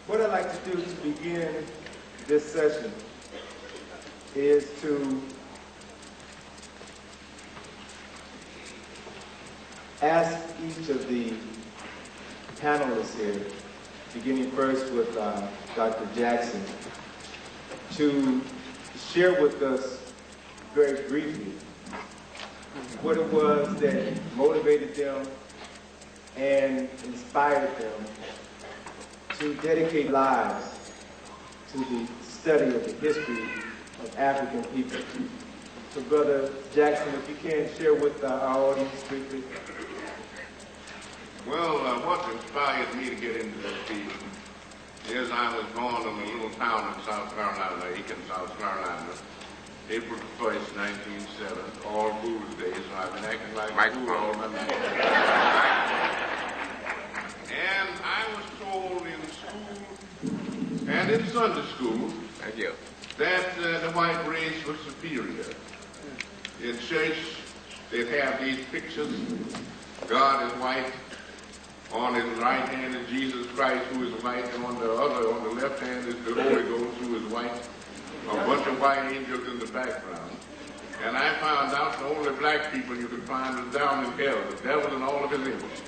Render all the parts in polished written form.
What I'd like to do to begin this session is to ask each of the panelists here, beginning first with Dr. Jackson, to share with us very briefly what it was that motivated them and inspired them to dedicate lives to the study of the history of African people. So Brother Jackson, if you can share with our audience briefly. Well, what inspired me to get into this field is I was born in a little town in South Carolina, Aiken, South Carolina, April 1st, 1907, all Fool's Day, so I've been acting like a fool all my life. And I was told in school and in Sunday school that the white race was superior. In church, they'd have these pictures. God is white. On his right hand is Jesus Christ, who is white, and on the left hand is the Holy Ghost, who is white. A bunch of white angels in the background. And I found out the only black people you could find was down in hell, the devil and all of his angels.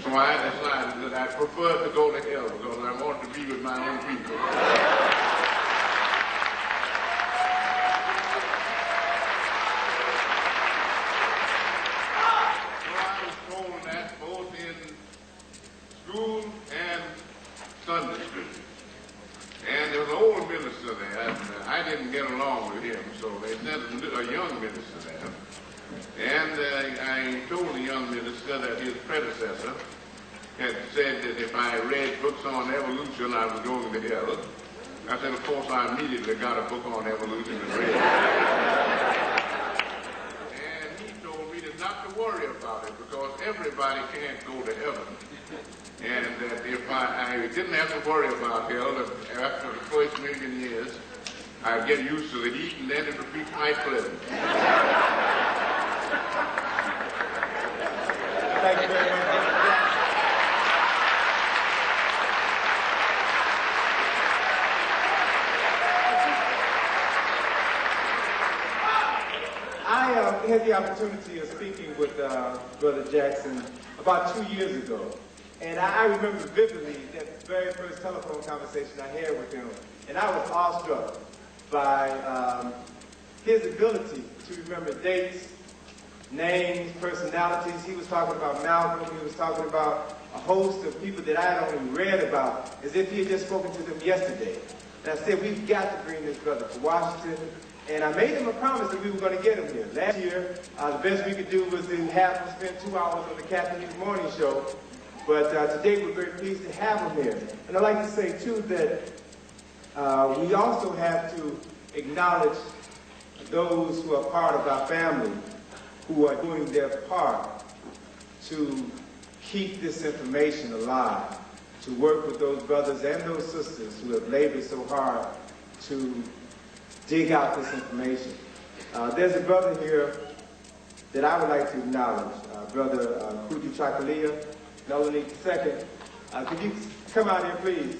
So I decided that I preferred to go to hell because I wanted to be with my own people. So I was told that both in school and Sunday school. And there was an old minister there, and I didn't get along with him, so they sent a young minister there. And I told the young minister that his predecessor had said that if I read books on evolution, I was going to hell. I said, of course, I immediately got a book on evolution and read it. And he told me not to worry about it because everybody can't go to heaven. And that if I didn't have to worry about hell, that after the first 1,000,000 years, I'd get used to the heat and then it would be quite pleasant. Thank you very much. I had the opportunity of speaking with Brother Jackson about 2 years ago. And I remember vividly that very first telephone conversation I had with him. And I was awestruck by his ability to remember dates, names, personalities. He was talking about Malcolm. He was talking about a host of people that I had only read about as if he had just spoken to them yesterday. And I said, we've got to bring this brother to Washington. And I made him a promise that we were going to get him here. Last year, the best we could do was to have him spend 2 hours on the Captain News Morning Show. But today we're very pleased to have him here. And I'd like to say, too, that we also have to acknowledge those who are part of our family who are doing their part to keep this information alive, to work with those brothers and those sisters who have labored so hard to dig out this information. There's a brother here that I would like to acknowledge, Brother Kuji Chakalia, Melanie II. Could you come out here, please?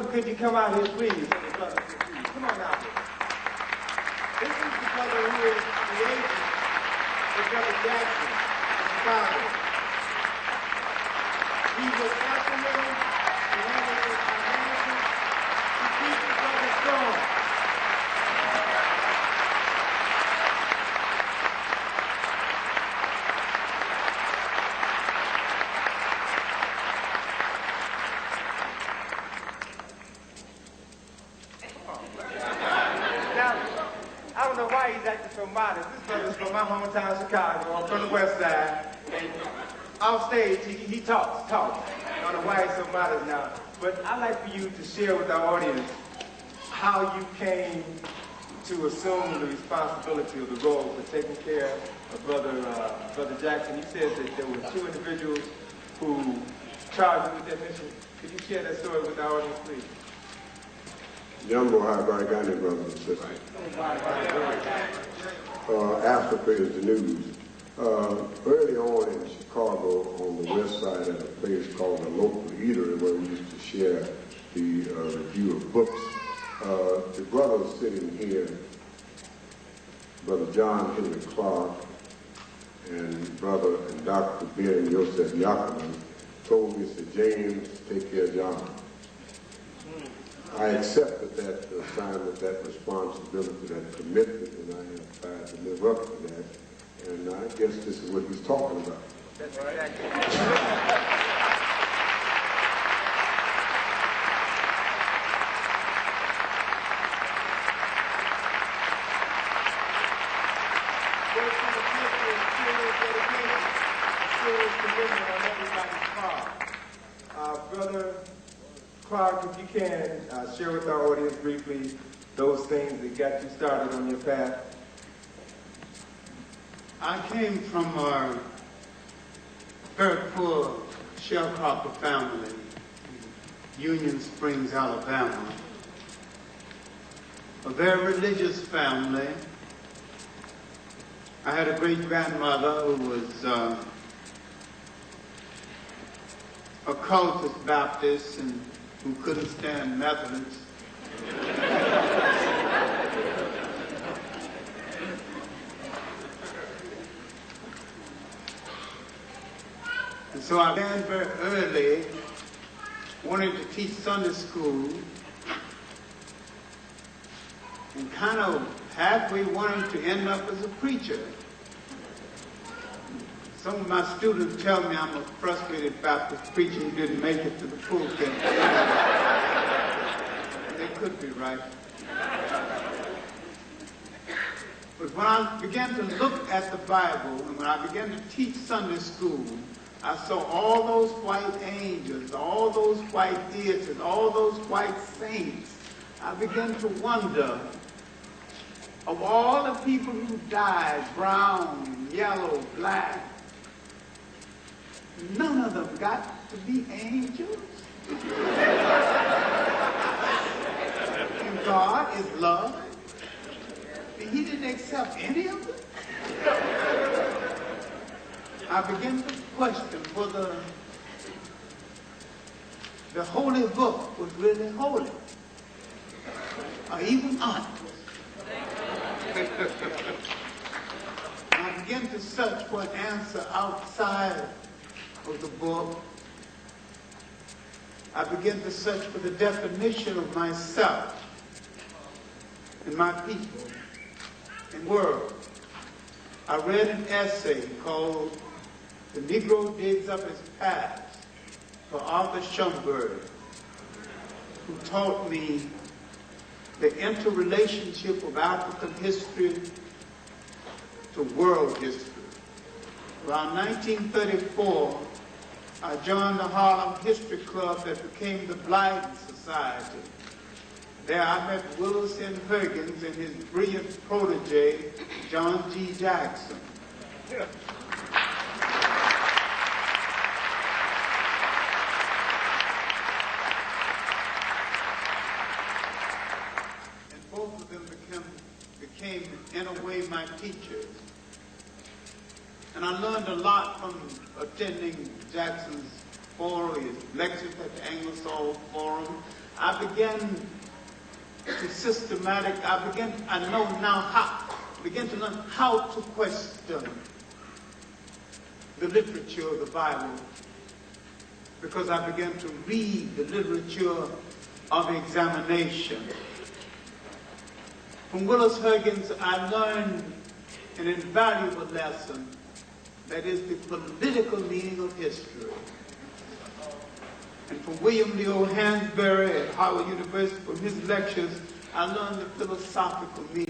Could you come out here, please? Come on out here. This is the brother who is the agent for Brother Jackson, his father. He was after him, he handled his finances, to keep the brother strong. Modest. This brother's from my hometown, Chicago. I'm from the West Side. And off stage, he talks. I don't know why he's so modest now. But I'd like for you to share with our audience how you came to assume the responsibility of the role for taking care of Brother Jackson. You said that there were two individuals who charged with that mission. Could you share that story with our audience, please? Jumbo Habarigani, brothers and sisters. Africa is the news. Early on in Chicago, on the west side, at a place called the Local Eatery, where we used to share the review of books, the brothers sitting here, Brother John Henry Clarke and Brother and Dr. Ben Yosef Yakiman, told me, said, James, take care of John. I accepted that assignment, that responsibility, that commitment, and I have tried to live up to that. And I guess this is what he's talking about. That's right. Brother Clarke, if you can share with our audience briefly those things that got you started on your path. I came from a very poor sharecropper family in Union Springs, Alabama. A very religious family. I had a great-grandmother who was a cultist Baptist and who couldn't stand Methodists. And so I began very early, wanted to teach Sunday school, and kind of halfway wanted to end up as a preacher. Some of my students tell me I'm a frustrated Baptist preacher who didn't make it to the pulpit. They could be right. But when I began to look at the Bible, and when I began to teach Sunday school, I saw all those white angels, all those white deities, all those white saints. I began to wonder, of all the people who died, brown, yellow, black, none of them got to be angels. And God is love. And He didn't accept any of them. I began to question whether the holy book was really holy, or even honest. I began to search for an answer outside of the book. I began to search for the definition of myself and my people and world. I read an essay called "The Negro Digs Up His Past" for Arthur Schomburg, who taught me the interrelationship of African history to world history. Around 1934, I joined the Harlem History Club that became the Blyden Society. There I met Willis N. Huggins and his brilliant protege, John G. Jackson. Yeah. And both of them became, in a way, my teachers. And I learned a lot from attending Jackson's forum, his lectures at the Anglo Forum. I began to began to learn how to question the literature of the Bible, because I began to read the literature of examination. From Willis Huggins, I learned an invaluable lesson, that is the political meaning of history. And from William Leo Hansberry at Howard University, from his lectures, I learned the philosophical meaning.